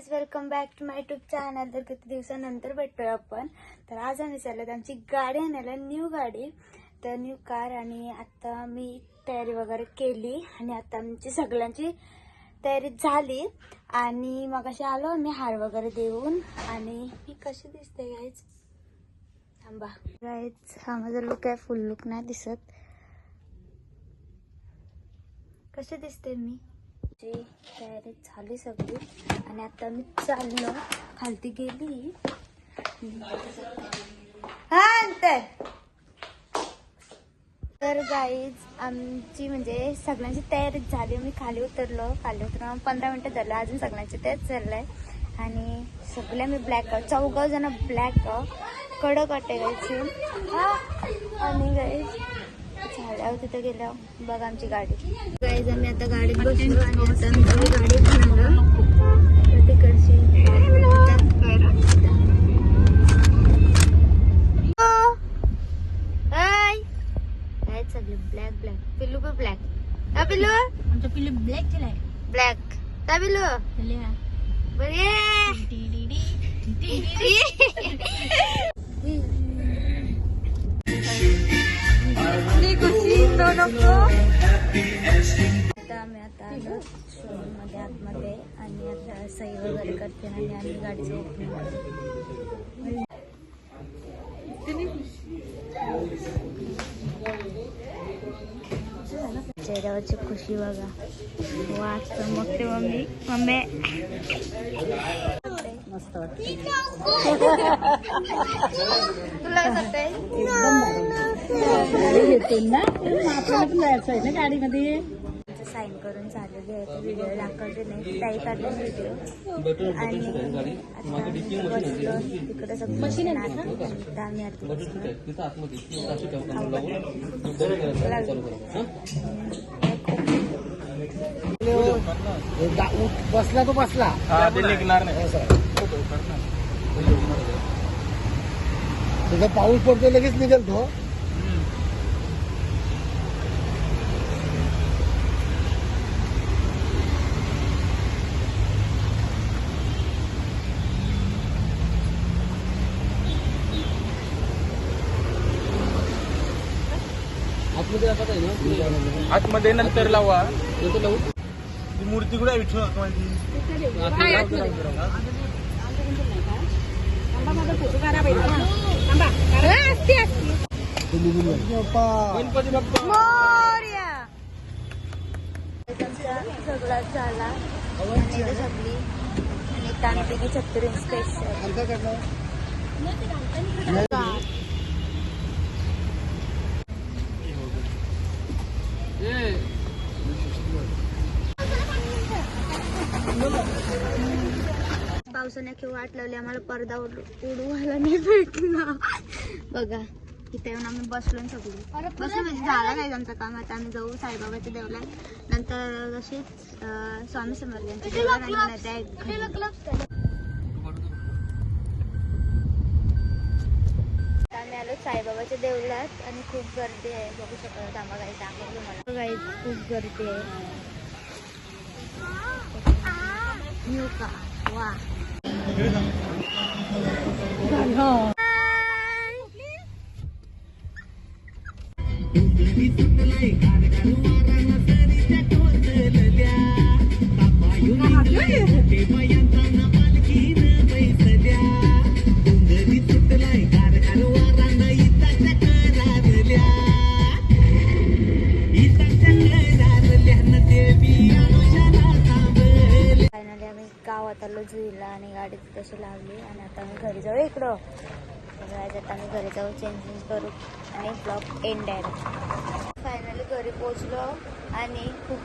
Guys, welcome back to my YouTube channel. तर किती दिवसानंतर भेटतोय आपण. तर आज आम्ही चाललोत आमची गाडी आणायला, न्यू गाडी, तर न्यू कार. आणि आता मी तयारी वगैरे केली आणि आता आमची सगळ्यांची तयारी झाली. आणि मग अशी आलो आम्ही हार वगैरे देऊन. आणि मी कशी दिसते गाईज, थांबा गाईज, हा माझा लुक आहे, फुल लुक नाही दिसत. कशी दिसते मी? तयारी झाली सगळी आणि आता मी चाललो, खालती गेली. तर गाईज, आमची म्हणजे सगळ्यांची तयारी झाली. मी खाली उतरून 15 मिनिटं झालं, अजून सगळ्यांची तेच चाललंय. आणि सगळे मी ब्लॅक, 4 जण ब्लॅक कडक वाटायची. आणि गाईज झाल्यावर तिथं गेल्यावर बघा आमची गाडी. गाईज, आम्ही आता गाडीत बसलो आणि आता आमची गाडी थांबलो तिकडची. काय सगळे ब्लॅक ब्लॅक. पिल्लू पण ब्लॅक. का पिल्लू? आमचं पिल्लू ब्लॅक केलाय. ब्लॅक का पिल्लू? बरे आता आम्ही आलो शोरूम मध्ये आतमध्ये आणि आता सही वगैरे करते आणि आम्ही गाडीचं ओपनिंग. चेहऱ्यावरची खुशी बघा, वाच चमकते. मम्मी मस्त वाटते. तुला कसं वाटतंय? गाडीमध्ये साईन करून झालेली आहे. व्हिडिओ दाखवते नाही, ताई काढले व्हिडिओ. आणि आता बसलो तिकडे सगळं मशीन आहे. बसला तो बसला निघणार नाही. तुझा पाऊस पडतो लगेच निघेल तो. आतमध्ये नंतर लावा. ती मूर्ती कुठे विठ्ठल गणपती बाप्पा सगळा झाला. सगळी आणि तांत्रिकी छत्री स्पेशल. पावसाने किंवा वाट लावली आम्हाला, पडदा उडवायला नाही भेटणार. बघा इथे येऊन आम्ही बसलो सगळी. बसलो म्हणजे झाला नाही आमचं काम. आता आम्ही जाऊ साईबाबाच्या देवळात, नंतर असेच स्वामी समर्थांच्या देवळात. आम्ही आलो साईबाबाच्या देवळात आणि खूप गर्दी आहे. बघू शकतो. आम्हा काही दाखवलं मला. गाईज खूप गर्दी आहे. न्यू का वा. गावात आलो जुईला आणि गाडी तशी लावली. आणि आता आम्ही घरी जाऊ. इकडं आता आम्ही घरी जाऊ, चेंजिंग करू आणि ब्लॉग एंड आहे. फायनली घरी पोहोचलो आणि खूप